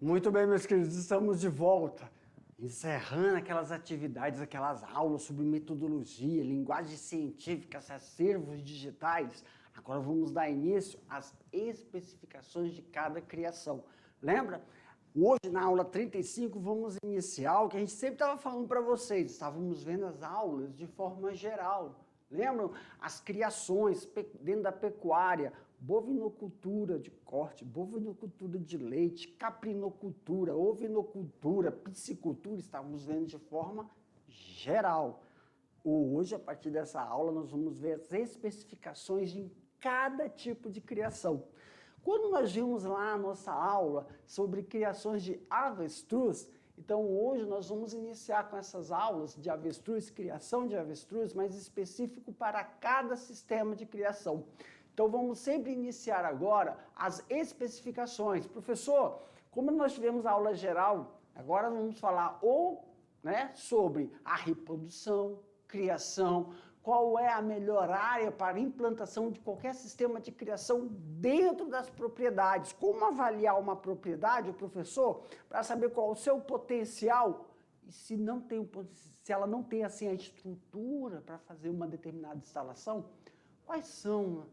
Muito bem, meus queridos, estamos de volta, encerrando aquelas atividades, aquelas aulas sobre metodologia, linguagem científica, acervos digitais. Agora vamos dar início às especificações de cada criação. Lembra? Hoje, na aula 35, vamos iniciar o que a gente sempre estava falando para vocês. Estávamos vendo as aulas de forma geral. Lembram? As criações dentro da pecuária, bovinocultura de corte, bovinocultura de leite, caprinocultura, ovinocultura, piscicultura, estávamos vendo de forma geral. Hoje, a partir dessa aula, nós vamos ver as especificações de cada tipo de criação. Quando nós vimos lá a nossa aula sobre criações de avestruz, então hoje nós vamos iniciar com essas aulas de avestruz, criação de avestruz, mais específico para cada sistema de criação. Então vamos sempre iniciar agora as especificações. Professor, como nós tivemos a aula geral, agora vamos falar sobre a reprodução, criação, qual é a melhor área para implantação de qualquer sistema de criação dentro das propriedades. Como avaliar uma propriedade, o professor, para saber qual é o seu potencial e se ela não tem assim a estrutura para fazer uma determinada instalação, quais são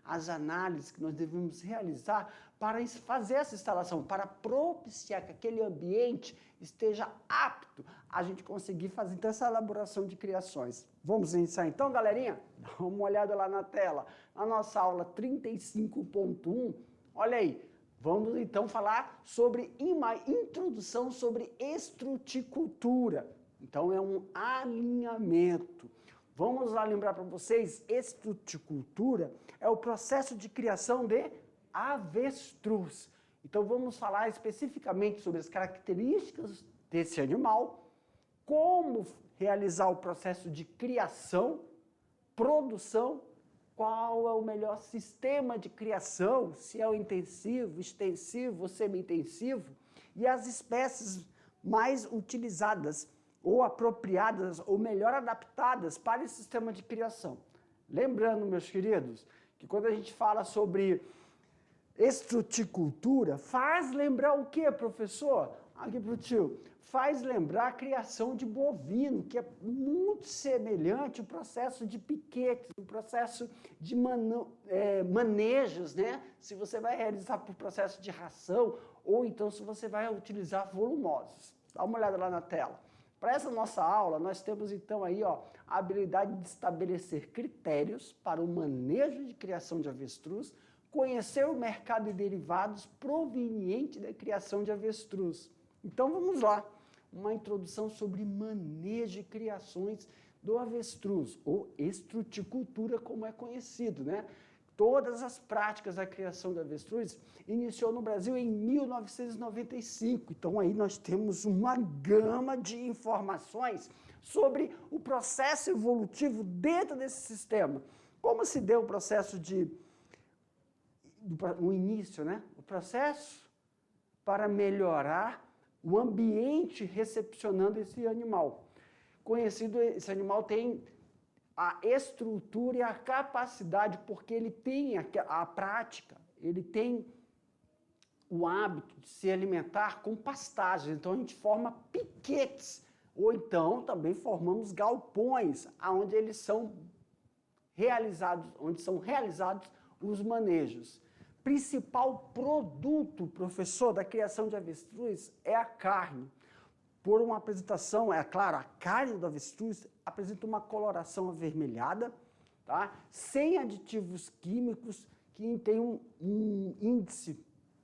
as análises que nós devemos realizar para fazer essa instalação, para propiciar que aquele ambiente esteja apto a gente conseguir fazer então, essa elaboração de criações. Vamos iniciar então, galerinha? Dá uma olhada lá na tela. Na nossa aula 35.1, olha aí, vamos então falar sobre uma introdução sobre estruticultura. Então é um alinhamento. Vamos lá lembrar para vocês, estruticultura é o processo de criação de avestruz. Então vamos falar especificamente sobre as características desse animal, como realizar o processo de criação, produção, qual é o melhor sistema de criação, se é o intensivo, extensivo ou semi-intensivo, e as espécies mais utilizadas ou apropriadas, ou melhor adaptadas para esse sistema de criação. Lembrando, meus queridos, que quando a gente fala sobre estruticultura, faz lembrar o quê, professor? Aqui pro tio. Faz lembrar a criação de bovino, que é muito semelhante ao processo de piquetes, o processo de manejos, né? Se você vai realizar por processo de ração, ou então se você vai utilizar volumosos. Dá uma olhada lá na tela. Para essa nossa aula, nós temos então aí a habilidade de estabelecer critérios para o manejo de criação de avestruz, conhecer o mercado de derivados proveniente da criação de avestruz. Então vamos lá, uma introdução sobre manejo e criações do avestruz, ou estruticultura como é conhecido, né? Todas as práticas da criação de avestruz iniciou no Brasil em 1995. Então aí nós temos uma gama de informações sobre o processo evolutivo dentro desse sistema. Como se deu o processo o início, né? O processo para melhorar o ambiente recepcionando esse animal. Esse animal tem a estrutura e a capacidade, porque ele tem a prática, ele tem o hábito de se alimentar com pastagens. Então a gente forma piquetes, ou então também formamos galpões, onde eles são realizados, os manejos. Principal produto, professor, da criação de avestruz é a carne. Por uma apresentação, é claro, a carne do avestruz apresenta uma coloração avermelhada, tá? Sem aditivos químicos, que tem um índice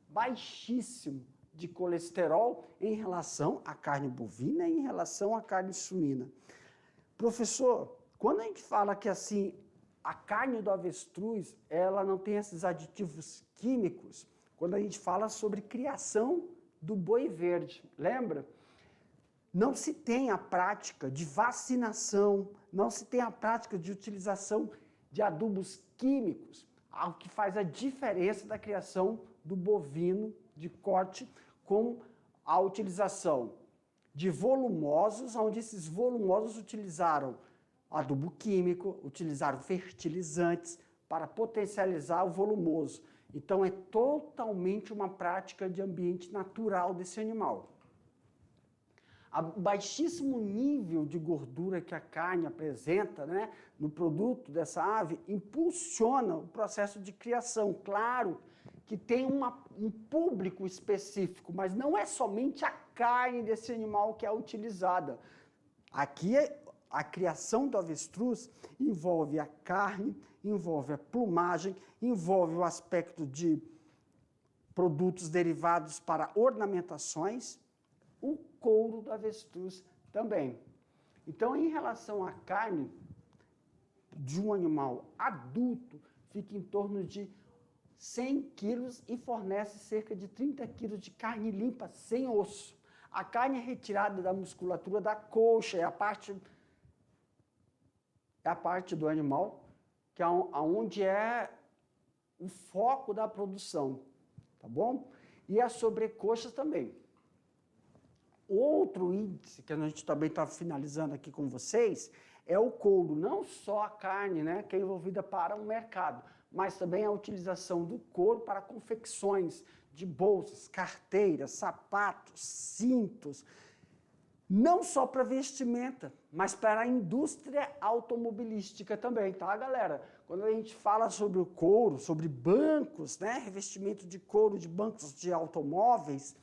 baixíssimo de colesterol em relação à carne bovina e em relação à carne suína. Professor, quando a gente fala que assim, a carne do avestruz, ela não tem esses aditivos químicos, quando a gente fala sobre criação do boi verde, lembra? Não se tem a prática de vacinação, não se tem a prática de utilização de adubos químicos, algo que faz a diferença da criação do bovino de corte com a utilização de volumosos, onde esses volumosos utilizaram adubo químico, utilizaram fertilizantes para potencializar o volumoso. Então, é totalmente uma prática de ambiente natural desse animal. O baixíssimo nível de gordura que a carne apresenta, né, no produto dessa ave impulsiona o processo de criação. Claro que tem um público específico, mas não é somente a carne desse animal que é utilizada. Aqui, a criação do avestruz envolve a carne, envolve a plumagem, envolve o aspecto de produtos derivados para ornamentações, o couro do avestruz também. Então, em relação à carne de um animal adulto, fica em torno de 100 quilos e fornece cerca de 30 quilos de carne limpa, sem osso. A carne é retirada da musculatura da coxa, é a parte do animal que é onde é o foco da produção, tá bom? E as sobrecoxas também. Outro índice que a gente também está finalizando aqui com vocês é o couro. Não só a carne, né, que é envolvida para o mercado, mas também a utilização do couro para confecções de bolsas, carteiras, sapatos, cintos, não só para vestimenta, mas para a indústria automobilística também, tá, galera? Quando a gente fala sobre o couro, sobre bancos, né, revestimento de couro de bancos de automóveis,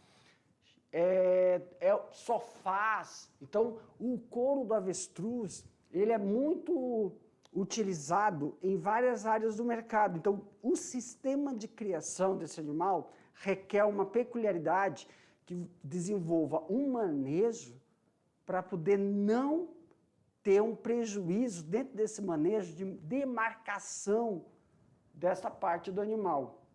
sofás. Então, o couro do avestruz, ele é muito utilizado em várias áreas do mercado. Então, o sistema de criação desse animal requer uma peculiaridade que desenvolva um manejo para poder não ter um prejuízo dentro desse manejo de demarcação dessa parte do animal.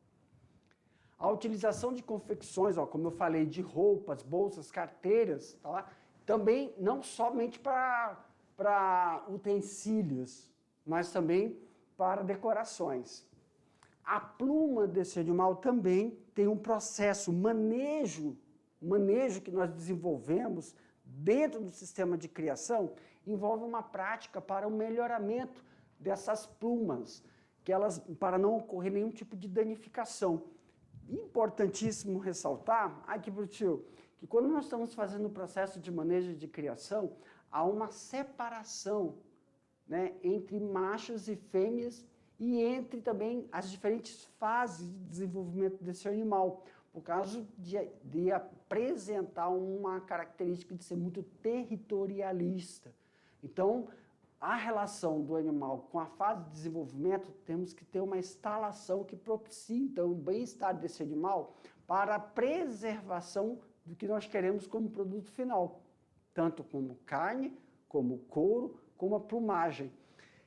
A utilização de confecções, como eu falei, de roupas, bolsas, carteiras, tá? Também não somente para utensílios, mas também para decorações. A pluma desse animal também tem um processo, manejo que nós desenvolvemos dentro do sistema de criação, envolve uma prática para o melhoramento dessas plumas, para não ocorrer nenhum tipo de danificação. Importantíssimo ressaltar, aqui para o tio, que quando nós estamos fazendo o processo de manejo de criação, há uma separação, né, entre machos e fêmeas e entre também as diferentes fases de desenvolvimento desse animal, por causa de apresentar uma característica de ser muito territorialista. Então, a relação do animal com a fase de desenvolvimento, temos que ter uma instalação que propicie, então, o bem-estar desse animal para a preservação do que nós queremos como produto final, tanto como carne, como couro, como a plumagem.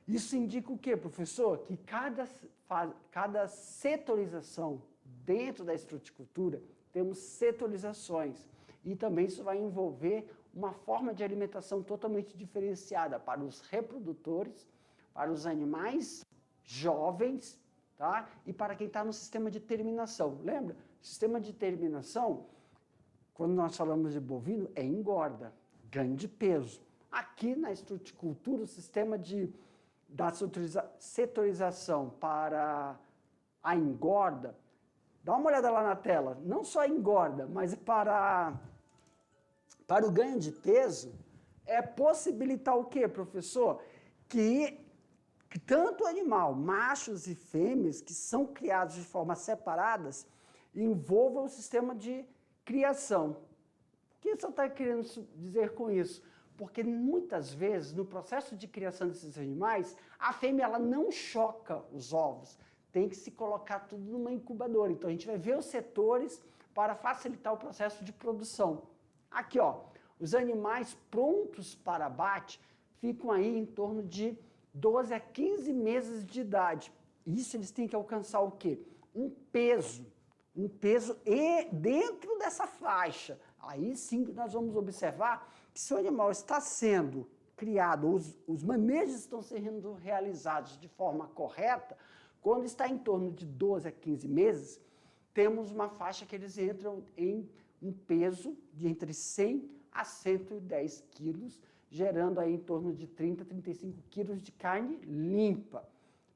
Isso indica o quê, professor? Que cada setorização dentro da estruticultura, temos setorizações. E também isso vai envolver uma forma de alimentação totalmente diferenciada para os reprodutores, para os animais jovens, tá? E para quem está no sistema de terminação. Lembra? Sistema de terminação, quando nós falamos de bovino, é engorda, ganho de peso. Aqui na estruticultura, o sistema da setorização para a engorda, dá uma olhada lá na tela, não só engorda, mas para o ganho de peso, é possibilitar o quê, professor? Que tanto o animal, machos e fêmeas, que são criados de forma separadas, envolvam o sistema de criação. O que você está querendo dizer com isso? Porque muitas vezes, no processo de criação desses animais, a fêmea ela não choca os ovos. Tem que se colocar tudo numa incubadora. Então, a gente vai ver os setores para facilitar o processo de produção. Aqui, ó, os animais prontos para abate ficam aí em torno de 12 a 15 meses de idade. Isso eles têm que alcançar o quê? Um peso e dentro dessa faixa. Aí sim que nós vamos observar que se o animal está sendo criado, os manejos estão sendo realizados de forma correta, quando está em torno de 12 a 15 meses, temos uma faixa que eles entram em um peso de entre 100 a 110 quilos, gerando aí em torno de 30 a 35 quilos de carne limpa.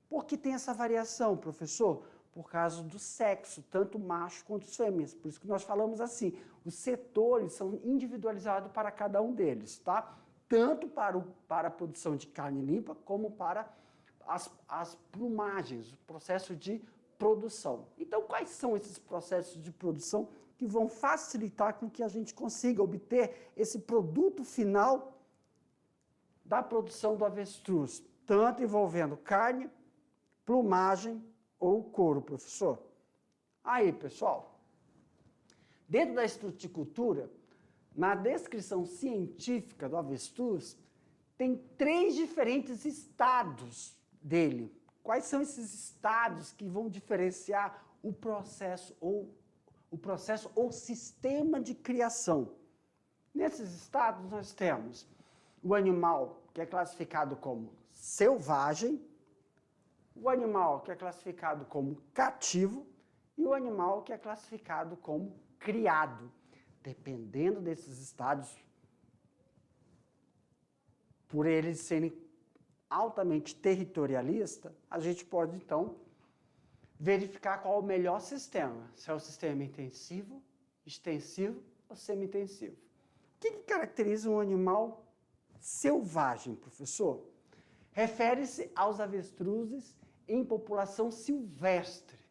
Por que tem essa variação, professor? por causa do sexo, tanto macho quanto fêmeas. Por isso que nós falamos assim, os setores são individualizados para cada um deles, tá? Tanto para a produção de carne limpa, como para as plumagens, o processo de produção. Então, quais são esses processos de produção que vão facilitar com que a gente consiga obter esse produto final da produção do avestruz, tanto envolvendo carne, plumagem ou couro, professor? Aí, pessoal, dentro da estruticultura, na descrição científica do avestruz, tem 3 diferentes estados dele. Quais são esses estados que vão diferenciar o processo ou sistema de criação? Nesses estados nós temos o animal que é classificado como selvagem, o animal que é classificado como cativo e o animal que é classificado como criado. Dependendo desses estados, por eles serem altamente territorialistas, a gente pode, então, verificar qual é o melhor sistema. Se é o sistema intensivo, extensivo ou semi-intensivo. O que caracteriza um animal selvagem, professor? Refere-se aos avestruzes em população silvestre,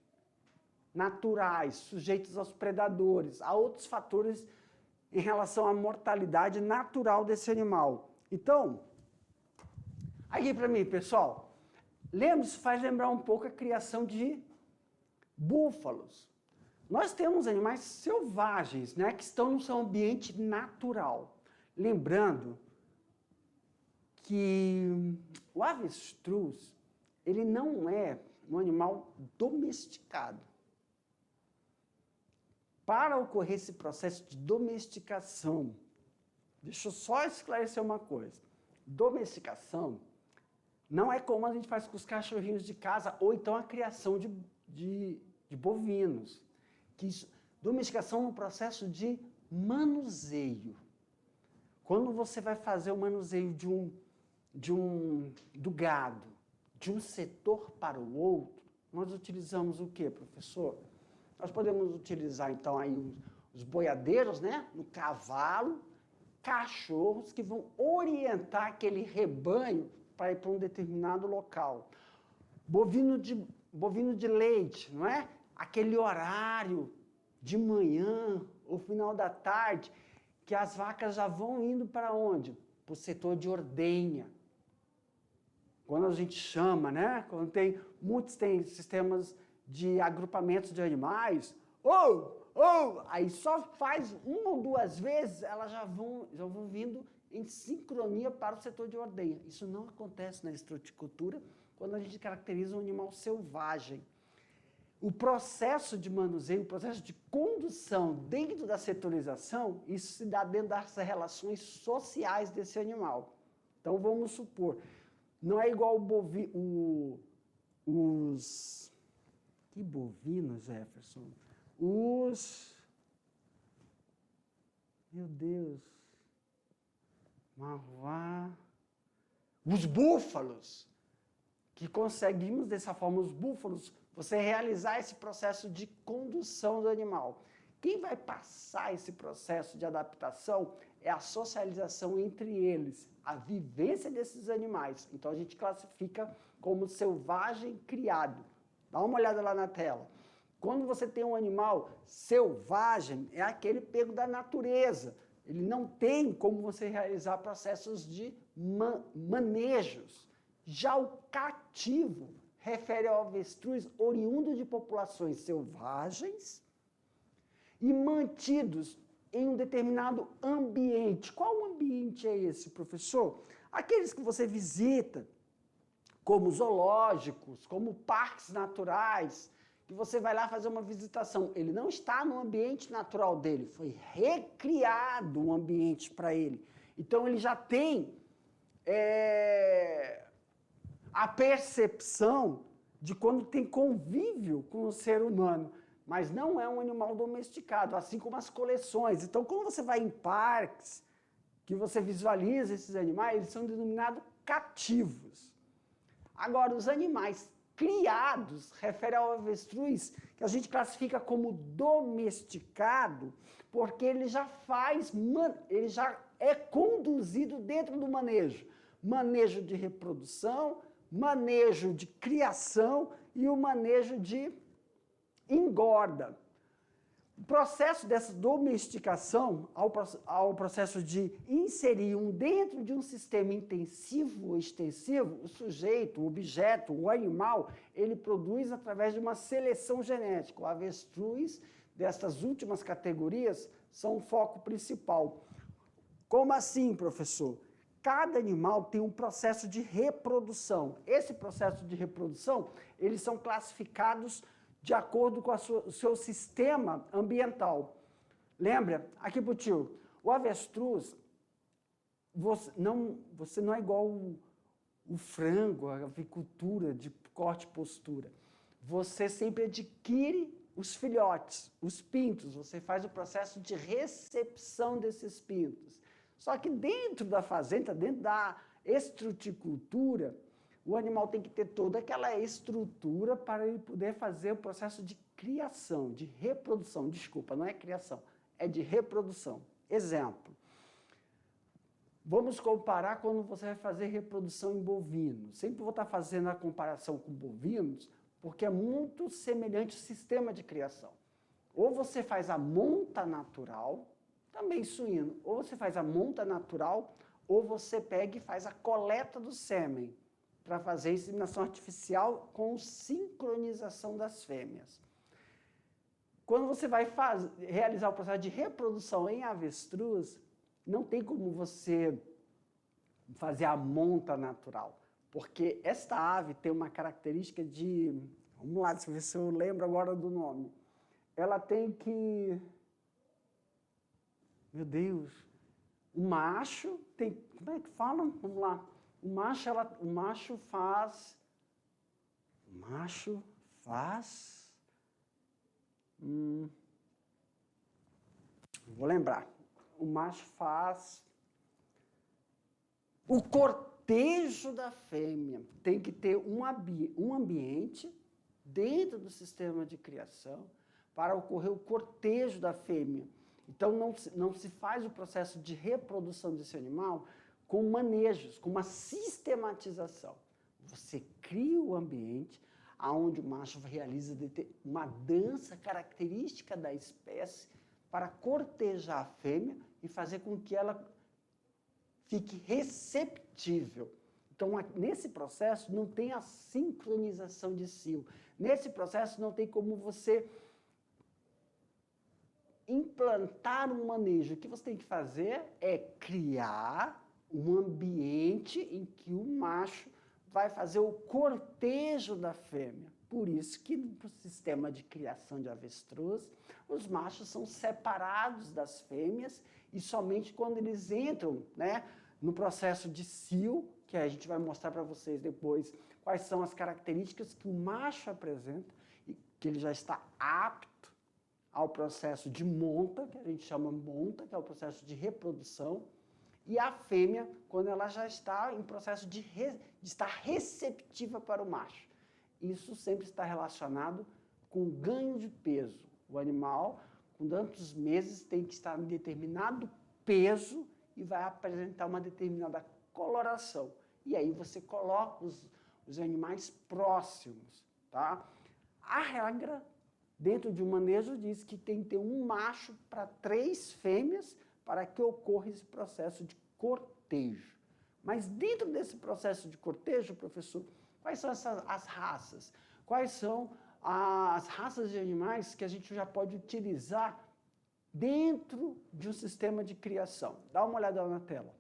naturais, sujeitos aos predadores, a outros fatores em relação à mortalidade natural desse animal. Então, aqui para mim, pessoal, isso faz lembrar um pouco a criação de búfalos. Nós temos animais selvagens, né, que estão no seu ambiente natural. Lembrando que o avestruz, ele não é um animal domesticado. Para ocorrer esse processo de domesticação, deixa eu só esclarecer uma coisa. Domesticação não é como a gente faz com os cachorrinhos de casa, ou então a criação de bovinos. Domesticação é um processo de manuseio. Quando você vai fazer o manuseio do gado, de um setor para o outro, nós utilizamos o quê, professor? Nós podemos utilizar, então, aí os boiadeiros, né, no cavalo, cachorros que vão orientar aquele rebanho para ir para um determinado local. Bovino de leite, não é? Aquele horário de manhã ou final da tarde, que as vacas já vão indo para onde? Para o setor de ordenha. Quando a gente chama, né? Quando muitos têm sistemas de agrupamentos de animais, aí só faz 1 ou 2 vezes, elas já vão vindo em sincronia para o setor de ordenha. Isso não acontece na estruticultura quando a gente caracteriza um animal selvagem. O processo de manuseio, o processo de condução dentro da setorização, isso se dá dentro das relações sociais desse animal. Então, vamos supor, não é igual Que bovinos, Jefferson? Meu Deus. Os búfalos. Que conseguimos, dessa forma, os búfalos, você realizar esse processo de condução do animal. Quem vai passar esse processo de adaptação é a socialização entre eles, a vivência desses animais. Então, a gente classifica como selvagem criado. Dá uma olhada lá na tela. Quando você tem um animal selvagem, é aquele pego da natureza. Ele não tem como você realizar processos de manejos. Já o cativo refere ao avestruz oriundo de populações selvagens e mantidos em um determinado ambiente. Qual ambiente é esse, professor? Aqueles que você visita, como zoológicos, como parques naturais, que você vai lá fazer uma visitação. Ele não está no ambiente natural dele, foi recriado um ambiente para ele. Então, ele já tem a percepção de quando tem convívio com o ser humano, mas não é um animal domesticado, assim como as coleções. Então, quando você vai em parques, que você visualiza esses animais, eles são denominados cativos. Agora, os animais criados refere ao avestruz que a gente classifica como domesticado, porque ele já ele já é conduzido dentro do manejo. Manejo de reprodução, manejo de criação e o manejo de engorda. O processo dessa domesticação, ao processo de inserir dentro de um sistema intensivo ou extensivo, o sujeito, o objeto, o animal, ele produz através de uma seleção genética. O avestruz, dessas últimas categorias, são o foco principal. Como assim, professor? Cada animal tem um processo de reprodução. Esse processo de reprodução, eles são classificados de acordo com o seu sistema ambiental. Lembra? Aqui pro tio, o avestruz, você não é igual o frango, a avicultura de corte e postura. Você sempre adquire os filhotes, os pintos, você faz o processo de recepção desses pintos. Só que dentro da fazenda, dentro da estruticultura, o animal tem que ter toda aquela estrutura para ele poder fazer o processo de criação, de reprodução. Desculpa, não é criação, é de reprodução. Exemplo. Vamos comparar quando você vai fazer reprodução em bovinos. Sempre vou estar fazendo a comparação com bovinos, porque é muito semelhante ao sistema de criação. Ou você faz a monta natural, também suíno, ou você faz a monta natural, ou você pega e faz a coleta do sêmen, para fazer inseminação artificial com sincronização das fêmeas. Quando você vai realizar o processo de reprodução em avestruz, não tem como você fazer a monta natural, porque esta ave tem uma característica de... Vamos lá, deixa eu ver se eu lembro agora do nome. Ela tem que... Meu Deus! O macho tem... Como é que fala? Vamos lá. O macho faz... Vou lembrar. O macho faz... O cortejo da fêmea. Tem que ter um ambiente dentro do sistema de criação para ocorrer o cortejo da fêmea. Então, não se faz o processo de reprodução desse animal com manejos, com uma sistematização. Você cria o ambiente onde o macho realiza uma dança característica da espécie para cortejar a fêmea e fazer com que ela fique receptível. Então, nesse processo, não tem a sincronização de cio. Nesse processo, não tem como você implantar um manejo. O que você tem que fazer é criar um ambiente em que o macho vai fazer o cortejo da fêmea. Por isso que no sistema de criação de avestruz, os machos são separados das fêmeas e somente quando eles entram, né, no processo de cio, que a gente vai mostrar para vocês depois quais são as características que o macho apresenta e que ele já está apto ao processo de monta, que a gente chama monta, que é o processo de reprodução, e a fêmea, quando ela já está em processo de estar receptiva para o macho. Isso sempre está relacionado com ganho de peso. O animal, com tantos meses, tem que estar em determinado peso e vai apresentar uma determinada coloração. E aí você coloca os animais próximos, tá? A regra dentro de um manejo diz que tem que ter um macho para 3 fêmeas para que ocorra esse processo de cortejo. Mas dentro desse processo de cortejo, professor, quais são as raças? Quais são as raças de animais que a gente já pode utilizar dentro de um sistema de criação? Dá uma olhada na tela.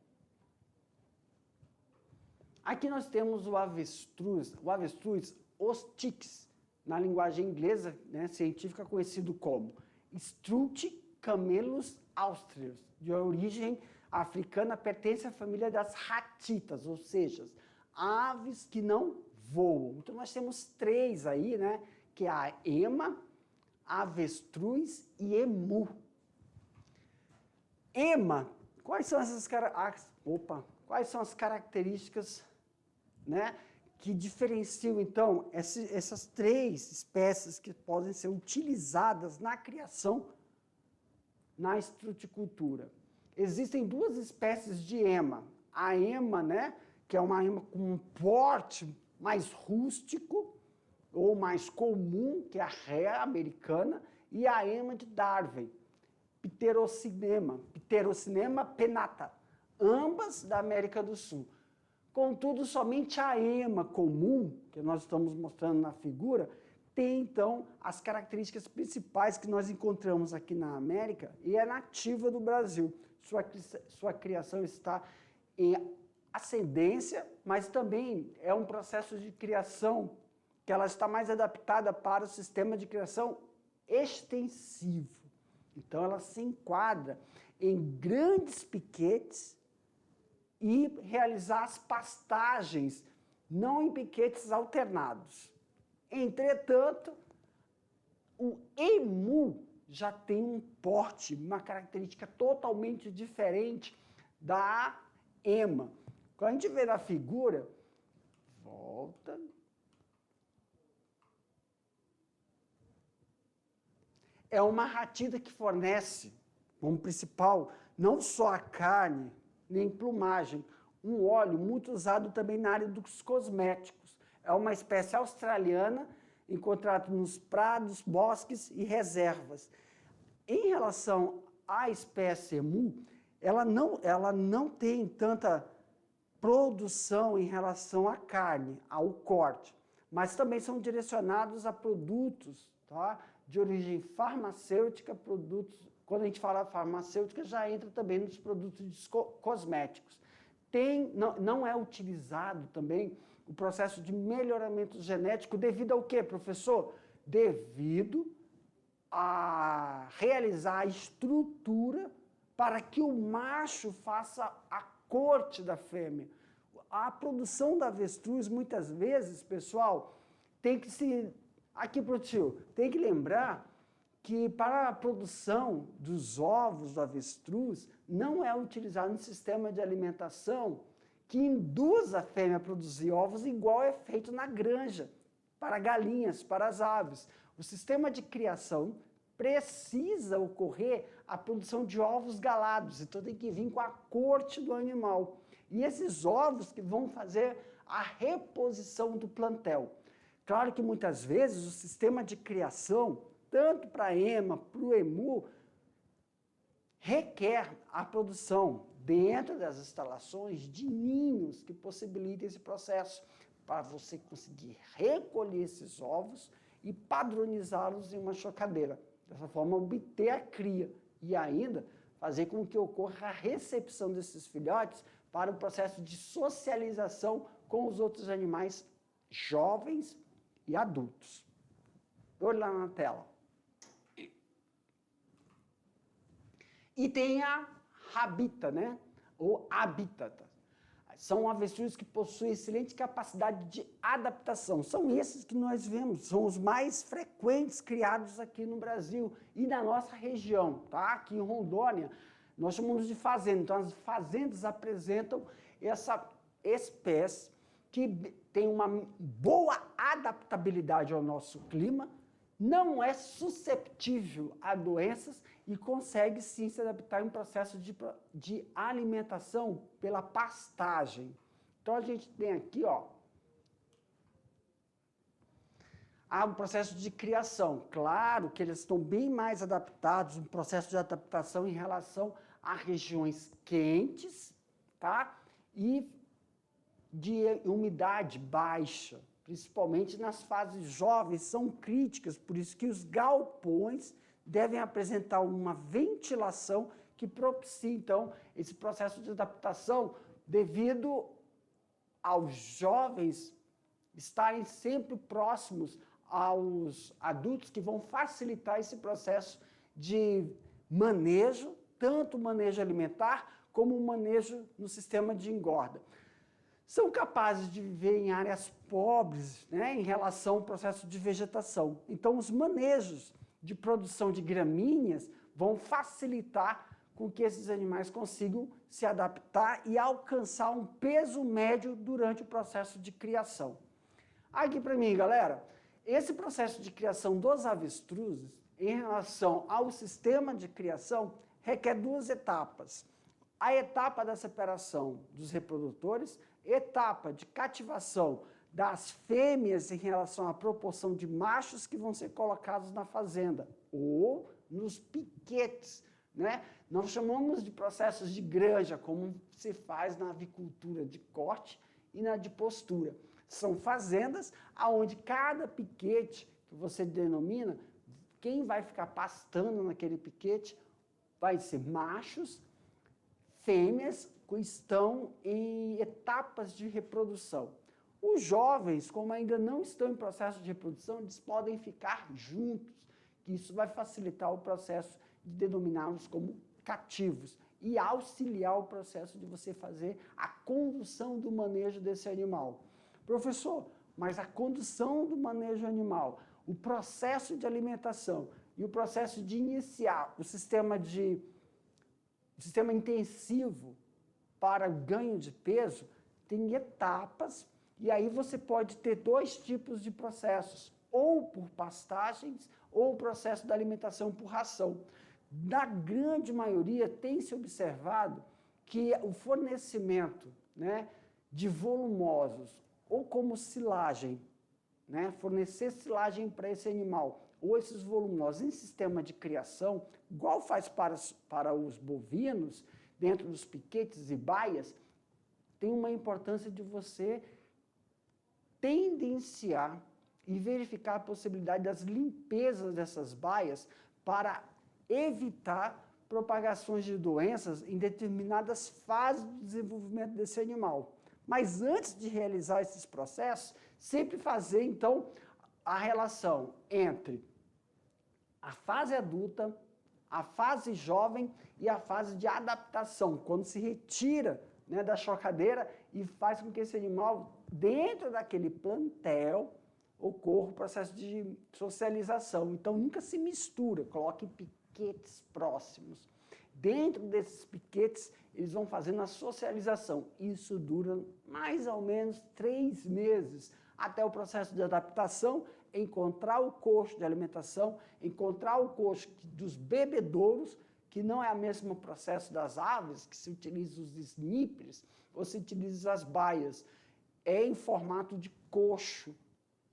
Aqui nós temos o avestruz ostrix, na linguagem inglesa, né, científica, conhecido como Struthcamelus austrius, de origem africana, pertence à família das ratitas, ou seja, aves que não voam. Então nós temos 3 aí, né, que é a ema, avestruz e emu. Ema, quais são as características, né, que diferenciam, então, essas três espécies que podem ser utilizadas na criação na estruticultura. Existem duas espécies de ema. A ema, né, que é uma ema com um porte mais rústico, ou mais comum, que é a ré americana, e a ema de Darwin, Pterocinema penata, ambas da América do Sul. Contudo, somente a ema comum, que nós estamos mostrando na figura, tem, então, as características principais que nós encontramos aqui na América e é nativa do Brasil. Sua criação está em ascendência, mas também é um processo de criação que ela está mais adaptada para o sistema de criação extensivo. Então, ela se enquadra em grandes piquetes e realizar as pastagens, não em piquetes alternados. Entretanto, o emu já tem um porte, uma característica totalmente diferente da ema. Quando a gente vê na figura, volta. É uma ratida que fornece, como principal, não só a carne, nem plumagem, um óleo muito usado também na área dos cosméticos. É uma espécie australiana, encontrada nos prados, bosques e reservas. Em relação à espécie emu, ela não tem tanta produção em relação à carne, ao corte, mas também são direcionados a produtos, tá, de origem farmacêutica, produtos, quando a gente fala farmacêutica, já entra também nos produtos cosméticos. Não é utilizado também o processo de melhoramento genético devido ao quê, professor? Devido a realizar a estrutura para que o macho faça a corte da fêmea. A produção da avestruz, muitas vezes, pessoal, tem que se... Aqui, pro tio, tem que lembrar que para a produção dos ovos do avestruz, não é utilizado um sistema de alimentação que induz a fêmea a produzir ovos igual é feito na granja, para galinhas, para as aves. O sistema de criação precisa ocorrer a produção de ovos galados, então tem que vir com a corte do animal. E esses ovos que vão fazer a reposição do plantel. Claro que muitas vezes o sistema de criação, tanto para a ema, para o emu, requer a produção dentro das instalações de ninhos que possibilitem esse processo, para você conseguir recolher esses ovos e padronizá-los em uma chocadeira. Dessa forma, obter a cria e ainda fazer com que ocorra a recepção desses filhotes para o processo de socialização com os outros animais jovens e adultos. Olha lá na tela. E tem a rabita, né? Ou habitata. São avestruzes que possuem excelente capacidade de adaptação. São esses que nós vemos, são os mais frequentes criados aqui no Brasil e na nossa região, tá? Aqui em Rondônia, nós chamamos de fazenda. Então, as fazendas apresentam essa espécie que tem uma boa adaptabilidade ao nosso clima, não é susceptível a doenças e consegue sim se adaptar em um processo de alimentação pela pastagem. Então a gente tem aqui, ó, um processo de criação. Claro que eles estão bem mais adaptados, um processo de adaptação em relação a regiões quentes, tá? E de umidade baixa, principalmente nas fases jovens, são críticas, por isso que os galpões devem apresentar uma ventilação que propicie, então, esse processo de adaptação devido aos jovens estarem sempre próximos aos adultos que vão facilitar esse processo de manejo, tanto o manejo alimentar como o manejo no sistema de engorda. São capazes de viver em áreas pobres, né, em relação ao processo de vegetação. Então, os manejos de produção de gramíneas vão facilitar com que esses animais consigam se adaptar e alcançar um peso médio durante o processo de criação. Aqui para mim, galera, esse processo de criação dos avestruzes, em relação ao sistema de criação, requer duas etapas. A etapa da separação dos reprodutores, etapa de cativação das fêmeas em relação à proporção de machos que vão ser colocados na fazenda, ou nos piquetes, né? Nós chamamos de processos de granja, como se faz na avicultura de corte e na de postura. São fazendas onde cada piquete, que você denomina, quem vai ficar pastando naquele piquete vai ser machos, fêmeas que estão em etapas de reprodução. Os jovens, como ainda não estão em processo de reprodução, eles podem ficar juntos, que isso vai facilitar o processo de denominá-los como cativos e auxiliar o processo de você fazer a condução do manejo desse animal. Professor, mas a condução do manejo animal, o processo de alimentação e o processo de iniciar o sistema intensivo para o ganho de peso tem etapas, e aí você pode ter dois tipos de processos, ou por pastagens ou o processo da alimentação por ração. Na grande maioria tem-se observado que o fornecimento, né, de volumosos, ou como silagem, né, fornecer silagem para esse animal, ou esses volumosos em sistema de criação, igual faz para os bovinos, dentro dos piquetes e baias, tem uma importância de você tendenciar e verificar a possibilidade das limpezas dessas baias para evitar propagações de doenças em determinadas fases do desenvolvimento desse animal. Mas antes de realizar esses processos, sempre fazer, então, a relação entre a fase adulta, a fase jovem e a fase de adaptação, quando se retira, né, da chocadeira e faz com que esse animal, dentro daquele plantel, ocorra o processo de socialização. Então, nunca se mistura, coloque piquetes próximos. Dentro desses piquetes, eles vão fazendo a socialização. Isso dura mais ou menos 3 meses, até o processo de adaptação, encontrar o coxo de alimentação, encontrar o coxo dos bebedouros, que não é o mesmo processo das aves, que se utiliza os snippers, ou se utiliza as baias. É em formato de coxo,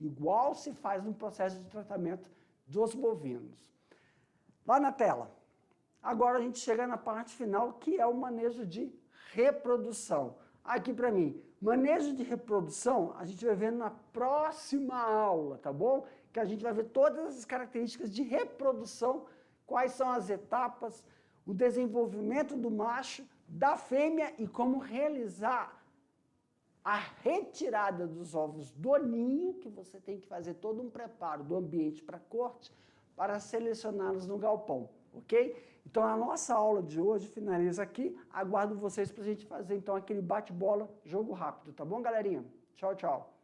igual se faz no processo de tratamento dos bovinos. Lá na tela. Agora a gente chega na parte final, que é o manejo de reprodução. Aqui para mim, manejo de reprodução, a gente vai ver na próxima aula, tá bom? Que a gente vai ver todas as características de reprodução, quais são as etapas, o desenvolvimento do macho, da fêmea e como realizar a retirada dos ovos do ninho, que você tem que fazer todo um preparo do ambiente para corte, para selecioná-los no galpão, ok? Então, a nossa aula de hoje finaliza aqui. Aguardo vocês para a gente fazer, então, aquele bate-bola, jogo rápido, tá bom, galerinha? Tchau, tchau.